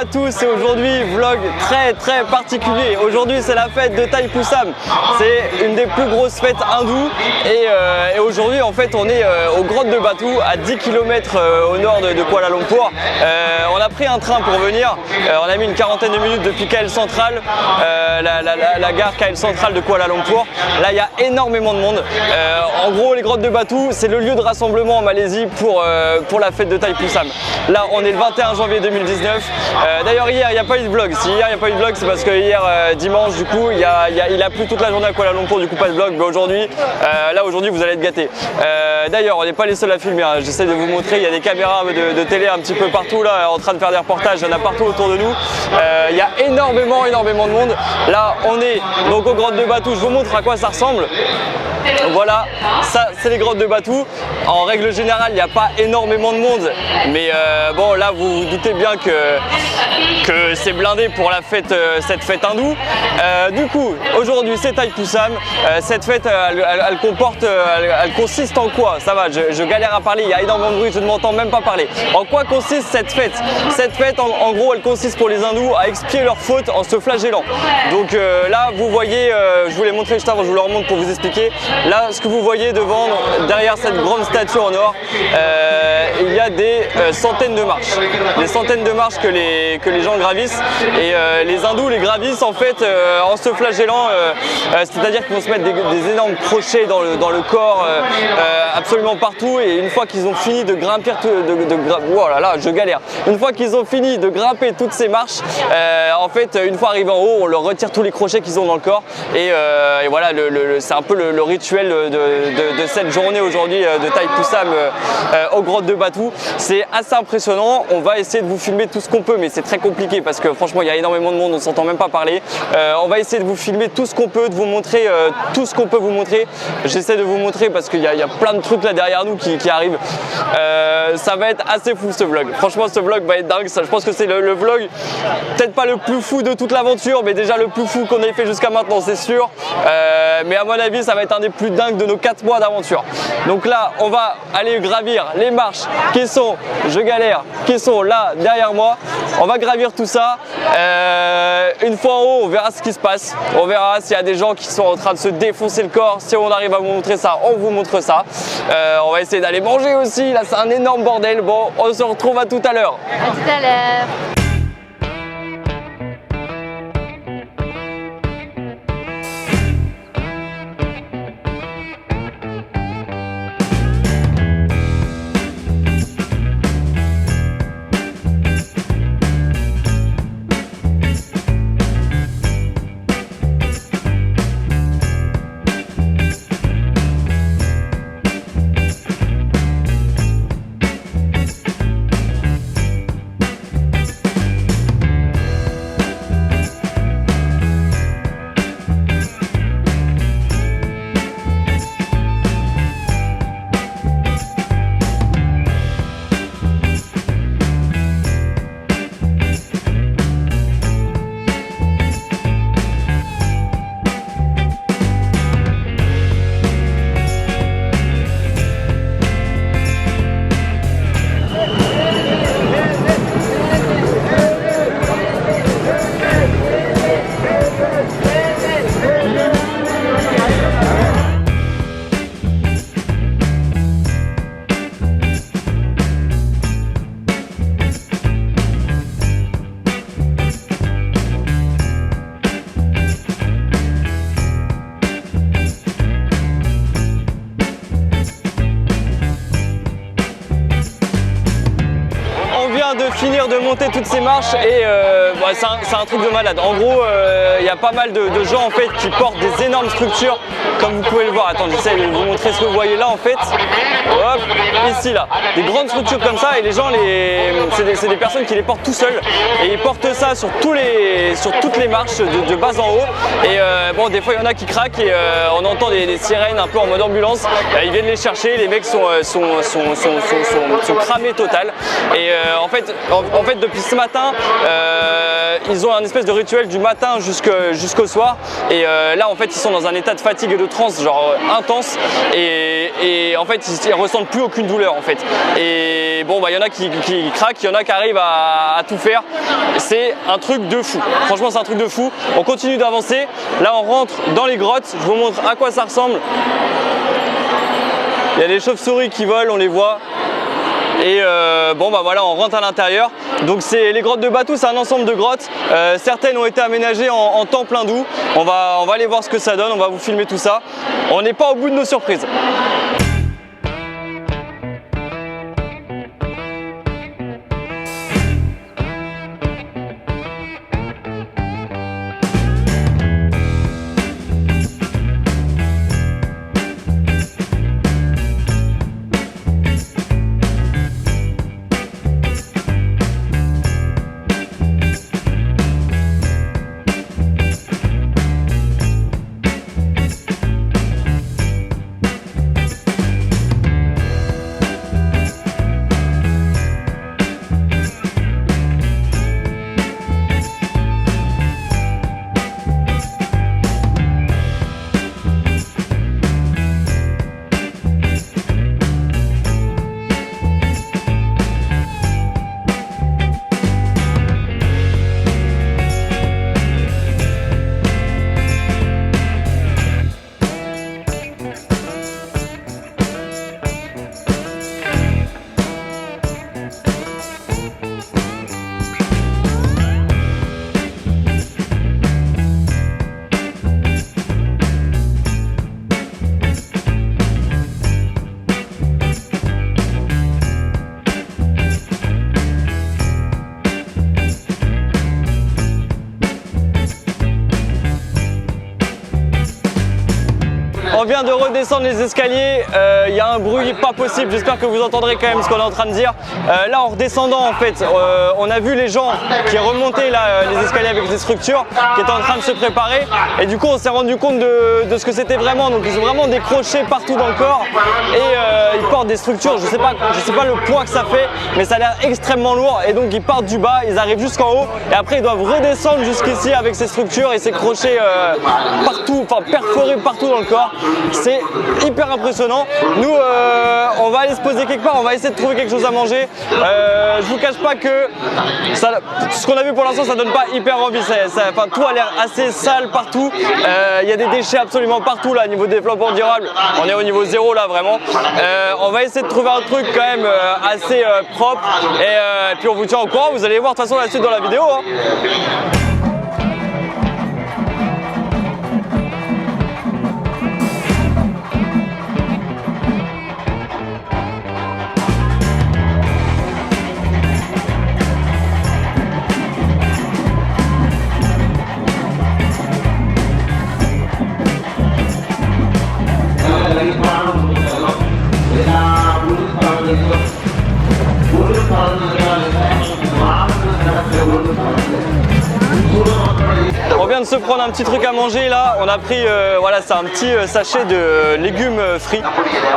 à tous et aujourd'hui vlog très particulier. Aujourd'hui c'est la fête de Thaipusam. C'est une des plus grosses fêtes hindoues et aujourd'hui en fait on est aux grottes de Batu à 10 km au nord de Kuala Lumpur. On a pris un train pour venir, on a mis une quarantaine de minutes depuis KL Central, la gare KL Central de Kuala Lumpur. Là il y a énormément de monde. En gros les grottes de Batu c'est le lieu de rassemblement en Malaisie pour la fête de Thaipusam. Là on est le 21 janvier 2019. D'ailleurs hier il n'y a pas eu de vlog. Si hier il n'y a pas eu de vlog c'est parce que hier dimanche du coup il a plu toute la journée à Kuala Lumpur, du coup pas de vlog. Mais aujourd'hui, aujourd'hui vous allez être gâtés. D'ailleurs on n'est pas les seuls à filmer, hein. J'essaie de vous montrer, il y a des caméras de télé un petit peu partout là en train de faire des reportages, il y en a partout autour de nous. Il y a énormément de monde. Là on est donc aux grottes de Batu, je vous montre à quoi ça ressemble. Voilà, ça c'est les grottes de Batu. En règle générale, il n'y a pas énormément de monde, mais bon là vous vous doutez bien que c'est blindé pour la fête, cette fête hindoue. Du coup, aujourd'hui c'est Thaipusam. Cette fête, elle consiste en quoi? Ça va, je galère à parler, il y a énormément de bruit, je ne m'entends même pas parler. En quoi consiste cette fête? Cette fête, en gros, elle consiste pour les hindous à expier leurs fautes en se flagellant. Donc là, vous voyez, je vous l'ai montré juste avant, je vous le remonte pour vous expliquer. Là, ce que vous voyez devant, derrière cette grande statue en or, il y a des centaines de marches. Des centaines de marches que les gens gravissent. Et les hindous les gravissent en fait en se flagellant. C'est-à-dire qu'ils vont se mettre des énormes crochets dans le corps, absolument partout. Et une fois qu'ils ont fini de grimper, oh là là, je galère. Une fois qu'ils ont fini de grimper toutes ces marches, en fait, une fois arrivés en haut, on leur retire tous les crochets qu'ils ont dans le corps. Et voilà, c'est un peu le rituel de cette journée aujourd'hui de Thaipusam aux grottes de Batu. C'est assez impressionnant. On va essayer de vous filmer tout ce qu'on peut, mais c'est très compliqué parce que franchement il y a énormément de monde, on ne s'entend même pas parler. On va essayer de vous filmer tout ce qu'on peut, de vous montrer tout ce qu'on peut vous montrer. J'essaie de vous montrer parce qu'il y a plein de trucs là derrière nous qui arrivent. Ça va être assez fou ce vlog. Franchement ce vlog va être dingue. Je pense que c'est le vlog peut-être pas le plus fou de toute l'aventure, mais déjà le plus fou qu'on ait fait jusqu'à maintenant, c'est sûr. Mais à mon avis ça va être un des plus dingues de nos 4 mois d'aventure. Donc là on va aller gravir les marches qui sont, je galère, qui sont là derrière moi. On va gravir tout ça. Une fois en haut on verra ce qui se passe. On verra s'il y a des gens qui sont en train de se défoncer le corps. Si on arrive à vous montrer ça, on vous montre ça. On va essayer d'aller manger aussi. Là c'est un énorme bordel. Bon, on se retrouve à tout à l'heure. À tout à l'heure. De finir de monter toutes ces marches et c'est un truc de malade. En gros, il y a pas mal de gens en fait qui portent des énormes structures, comme vous pouvez le voir. Attends, j'essaie de vous montrer ce que vous voyez là en fait. Hop, ici là, des grandes structures comme ça et les gens, c'est des personnes qui les portent tout seuls et ils portent ça sur toutes les marches de bas en haut. Et bon, des fois il y en a qui craquent et on entend des sirènes un peu en mode ambulance. Ils viennent les chercher, les mecs sont cramés total. Et en fait, En fait, depuis ce matin, ils ont un espèce de rituel du matin jusqu'au soir. Et là, en fait, ils sont dans un état de fatigue et de transe, genre intense. Et en fait, ils ressentent plus aucune douleur, en fait. Et bon, bah, y en a qui craquent, il y en a qui arrivent à tout faire. C'est un truc de fou. Franchement, c'est un truc de fou. On continue d'avancer. Là, on rentre dans les grottes. Je vous montre à quoi ça ressemble. Il y a des chauves-souris qui volent, on les voit. Et bon bah voilà, on rentre à l'intérieur. Donc les grottes de Batou, c'est un ensemble de grottes. Certaines ont été aménagées en temple hindou. On va aller voir ce que ça donne, on va vous filmer tout ça. On n'est pas au bout de nos surprises. On vient de redescendre les escaliers, il y a un bruit pas possible, j'espère que vous entendrez quand même ce qu'on est en train de dire. Là en redescendant en fait, on a vu les gens qui remontaient là, les escaliers avec des structures, qui étaient en train de se préparer et du coup on s'est rendu compte de ce que c'était vraiment. Donc ils ont vraiment des crochets partout dans le corps et ils portent des structures, je sais pas le poids que ça fait, mais ça a l'air extrêmement lourd et donc ils partent du bas, ils arrivent jusqu'en haut et après ils doivent redescendre jusqu'ici avec ces structures et ces crochets partout, enfin perforés partout dans le corps. C'est hyper impressionnant. Nous, on va aller se poser quelque part, on va essayer de trouver quelque chose à manger. Je vous cache pas que ce qu'on a vu pour l'instant, ça donne pas hyper envie. Enfin, tout a l'air assez sale partout. Il y a des déchets absolument partout là, niveau développement durable. On est au niveau 0 là, vraiment. On va essayer de trouver un truc quand même assez propre. Et puis on vous tient au courant. Vous allez voir de toute façon la suite dans la vidéo. Hein. On vient de se prendre un petit truc à manger là, on a pris, voilà, c'est un petit sachet de légumes frits.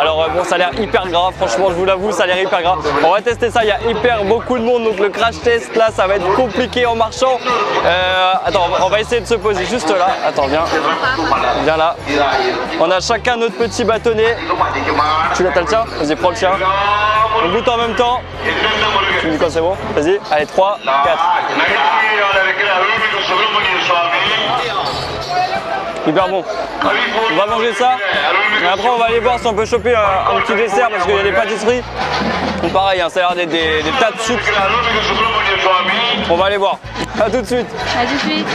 Alors bon, ça a l'air hyper gras, franchement je vous l'avoue, ça a l'air hyper gras. On va tester ça, il y a hyper beaucoup de monde, donc le crash test là, ça va être compliqué en marchant. Attends, on va essayer de se poser juste là. Attends, viens là. On a chacun notre petit bâtonnet. Tu l'as, t'as le tien? Vas-y, prends le tien. On goûte en même temps. Tu me dis quand c'est bon? Vas-y, allez, 3, 4. Hyper bon. On va manger ça. Et après, on va aller voir si on peut choper un petit dessert parce qu'il y a des pâtisseries. Donc pareil, hein, ça a l'air d'être des tas de sucre. On va aller voir. A tout de suite. À tout de suite.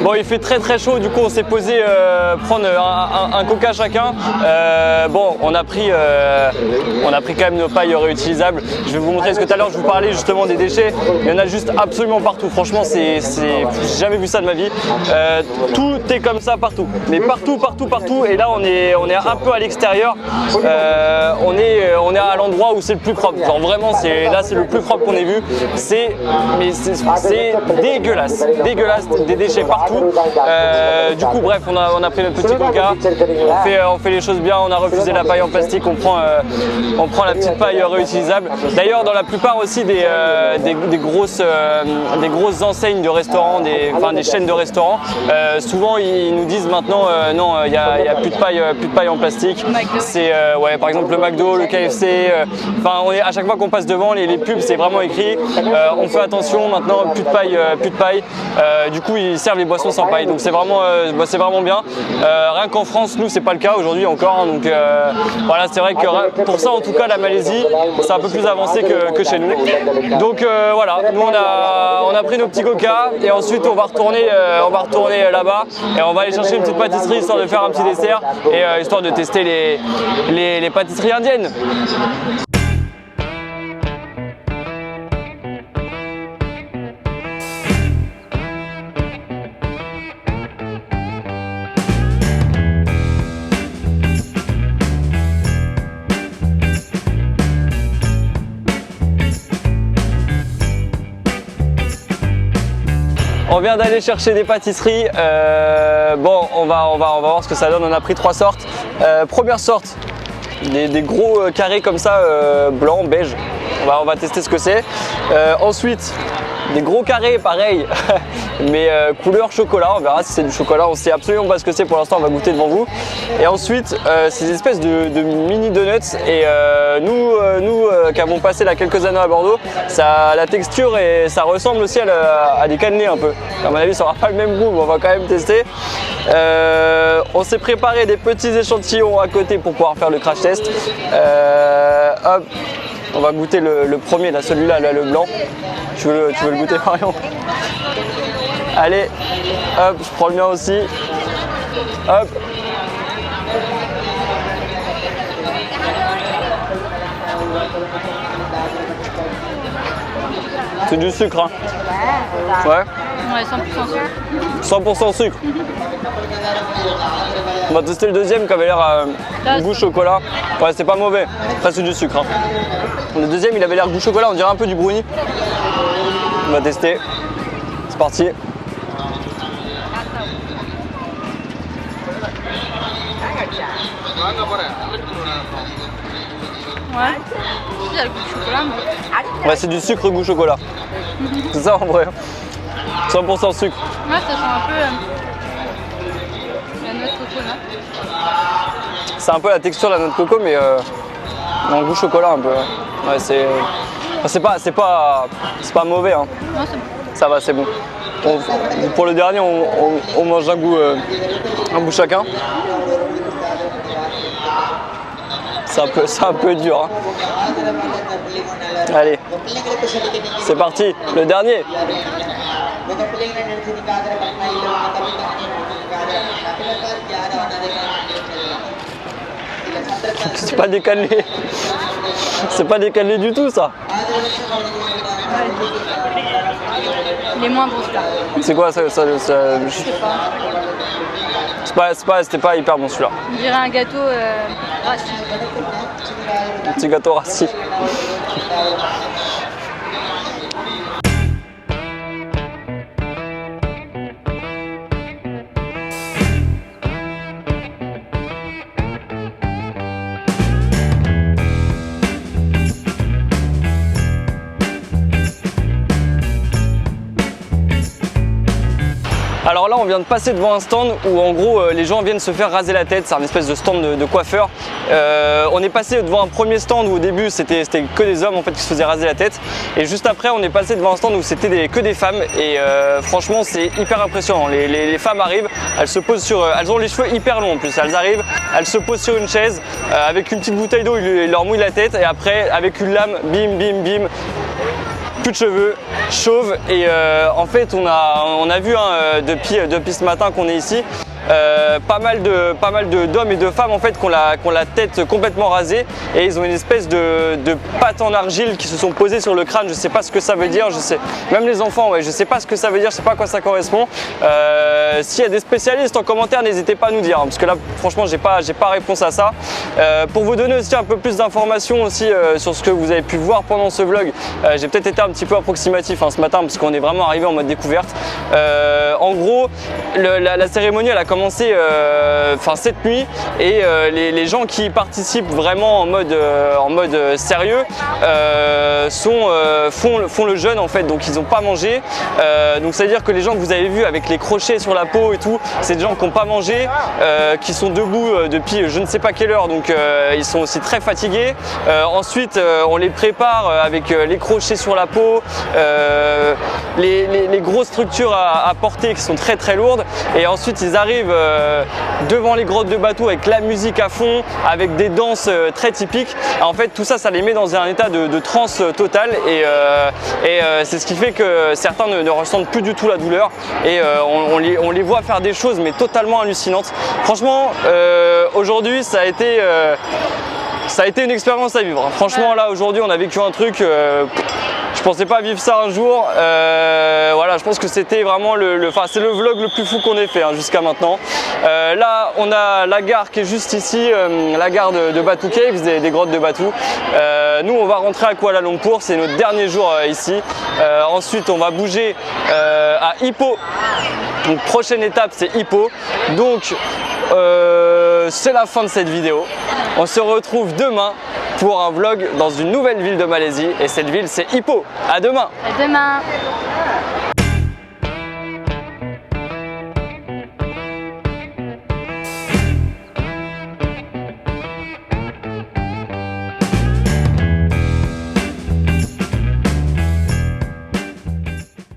Bon, il fait très chaud, du coup on s'est posé prendre un coca chacun. Bon, on a pris quand même nos pailles réutilisables. Je vais vous montrer parce que tout à l'heure je vous parlais justement des déchets. Il y en a juste absolument partout. Franchement, j'ai jamais vu ça de ma vie. Tout est comme ça partout. Mais partout. Et là on est un peu à l'extérieur. On on est à l'endroit où c'est le plus propre. Genre vraiment, là c'est le plus propre qu'on ait vu. C'est dégueulasse, des déchets partout. Du coup, bref, on a pris notre petit coca. On fait les choses bien. On a refusé la paille en plastique. On prend la petite paille réutilisable. D'ailleurs, dans la plupart aussi des grosses enseignes de restaurants, des chaînes de restaurants, souvent ils nous disent maintenant non, il y a plus de paille en plastique. C'est par exemple le McDo, le KFC. À chaque fois qu'on passe devant les pubs, c'est vraiment écrit. On fait attention maintenant, plus de paille. Du coup, ils servent les boissons sans paille. Donc c'est vraiment bien. Rien qu'en France, nous c'est pas le cas aujourd'hui encore. Donc voilà, c'est vrai que pour ça en tout cas la Malaisie, c'est un peu plus avancé que chez nous. Donc voilà, nous on a pris nos petits coca et ensuite on va retourner là-bas et on va aller chercher une petite pâtisserie histoire de faire un petit dessert et histoire de tester les pâtisseries indiennes. On vient d'aller chercher des pâtisseries. Bon, on va voir ce que ça donne. On a pris 3 sortes. Première sorte, des gros carrés comme ça, blanc, beige. On va tester ce que c'est. Ensuite, des gros carrés, pareil, mais couleur chocolat. On verra si c'est du chocolat. On ne sait absolument pas ce que c'est pour l'instant. On va goûter devant vous. Et ensuite, ces espèces de mini donuts. Et nous qui avons passé là quelques années à Bordeaux, la texture et ça ressemble aussi à des cannelés un peu. À mon avis, ça n'aura pas le même goût, mais on va quand même tester. On s'est préparé des petits échantillons à côté pour pouvoir faire le crash test. Hop, on va goûter le premier, là, celui-là, le blanc. Tu veux le goûter, Marion? Allez, hop, je prends le mien aussi. Hop. C'est du sucre, hein? Ouais. Ouais, 100% sucre. 100% sucre. On va tester le deuxième qui avait l'air goût chocolat. Ouais, c'est pas mauvais. Après, c'est du sucre. Hein. Le deuxième, il avait l'air goût chocolat, on dirait un peu du brownie. On va tester. C'est parti. Ouais, il y a le goût de chocolat. Mais... Ouais, c'est du sucre goût chocolat. C'est ça en vrai. 100% sucre. Ouais, ça sent un peu la noix de coco, non? C'est un peu la texture de la noix de coco, mais en goût chocolat un peu. Ouais, c'est pas mauvais. Hein. Non, c'est bon. Ça va, c'est bon. Pour le dernier, on mange un goût chacun. C'est un peu dur. Hein. Allez, c'est parti, le dernier. C'est pas des cannelés. C'est pas des cannelés du tout, ça. Il est moins bon, celui-là. C'est quoi ça, Je sais pas. C'était pas hyper bon celui-là. On dirait un gâteau rassis. Un petit gâteau rassis. Alors là, on vient de passer devant un stand où en gros les gens viennent se faire raser la tête. C'est un espèce de stand de coiffeur. On est passé devant un premier stand où au début c'était que des hommes en fait qui se faisaient raser la tête. Et juste après, on est passé devant un stand où c'était que des femmes. Et franchement, c'est hyper impressionnant. Les femmes arrivent, elles ont les cheveux hyper longs en plus. Elles arrivent, elles se posent sur une chaise avec une petite bouteille d'eau, ils leur mouillent la tête et après avec une lame, bim, bim, bim. Plus de cheveux, chauve et en fait on a vu depuis ce matin qu'on est ici, pas mal d'hommes et de femmes en fait qui ont la tête complètement rasée et ils ont une espèce de pâte en argile qui se sont posées sur le crâne. Je sais pas ce que ça veut dire, même les enfants, ouais, je sais pas ce que ça veut dire, je sais pas à quoi ça correspond. S'il y a des spécialistes en commentaire, n'hésitez pas à nous dire, hein, parce que là franchement j'ai pas réponse à ça. Pour vous donner aussi un peu plus d'informations aussi sur ce que vous avez pu voir pendant ce vlog, j'ai peut-être été un petit peu approximatif ce matin parce qu'on est vraiment arrivé en mode découverte. En gros, la cérémonie elle a commencé cette nuit et les gens qui y participent vraiment en mode sérieux font le jeûne en fait, donc ils n'ont pas mangé. Donc ça veut dire que les gens que vous avez vus avec les crochets sur la peau et tout, c'est des gens qui n'ont pas mangé, qui sont debout depuis je ne sais pas quelle heure, donc ils sont aussi très fatigués. Ensuite on les prépare avec les crochets sur la peau, les grosses structures à porter qui sont très très lourdes, et ensuite ils arrivent devant les grottes de Batou avec la musique à fond, avec des danses très typiques. En fait tout ça, ça les met dans un état de transe totale et c'est ce qui fait que certains ne ressentent plus du tout la douleur et on les voit faire des choses mais totalement hallucinantes. Franchement aujourd'hui ça a été une expérience à vivre. Franchement là aujourd'hui on a vécu un truc, je pensais pas vivre ça un jour. Voilà, je pense que c'était vraiment c'est le vlog le plus fou qu'on ait fait jusqu'à maintenant. Là on a la gare qui est juste ici, la gare de Batou Caves, des grottes de Batou. Nous on va rentrer à Kuala Lumpur, c'est notre dernier jour ici. Ensuite on va bouger à Ipoh. Donc prochaine étape c'est Ipoh. Donc c'est la fin de cette vidéo. On se retrouve demain pour un vlog dans une nouvelle ville de Malaisie et cette ville c'est Ipoh. À demain. À demain.